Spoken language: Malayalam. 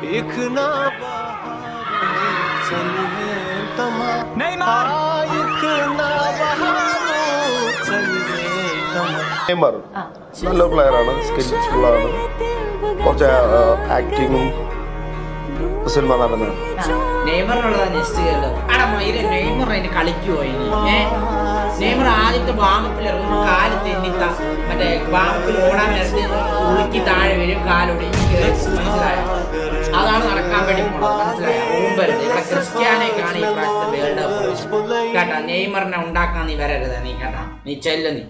एक ना നെയ്മർ നല്ല പ്ലെയറാണ്, സ്കിൽഫുള്ളാണ്, കുറച്ച് ആക്ടിങ്ങും സിനിമ നടന്നാണ്. നെയ്മറിനുള്ളതാണ് നെക്സ്റ്റ് കേട്ടോ. നെയ്മർ അതിന് കളിക്കുവോ ഇനി? നെയ്മർ ആദ്യത്തെ വാമപ്പിൽ ഇറങ്ങും, കാല് തെന്നിത്ത മറ്റേ വാമപ്പിൽ ഓടാൻ നേരത്തെ ഉളുക്കി താഴെ വരും, കാലൊടിഞ്ഞ് കയറി. മനസ്സിലായോ? അതാണ് നടക്കാൻ വേണ്ടി പോണത്. മനസ്സിലായോ? മുമ്പരുത് ഇവിടെ ക്രിസ്ത്യാനൊക്കെയാണ് ഈ പ്രാവശ്യത്തെ വേൾഡ് കപ്പ് കേട്ടാ. നെയ്മറിനെ ഉണ്ടാക്കാൻ നീ വരരുത് നീ കേട്ടാ. നീ ചെല്ലു നീ.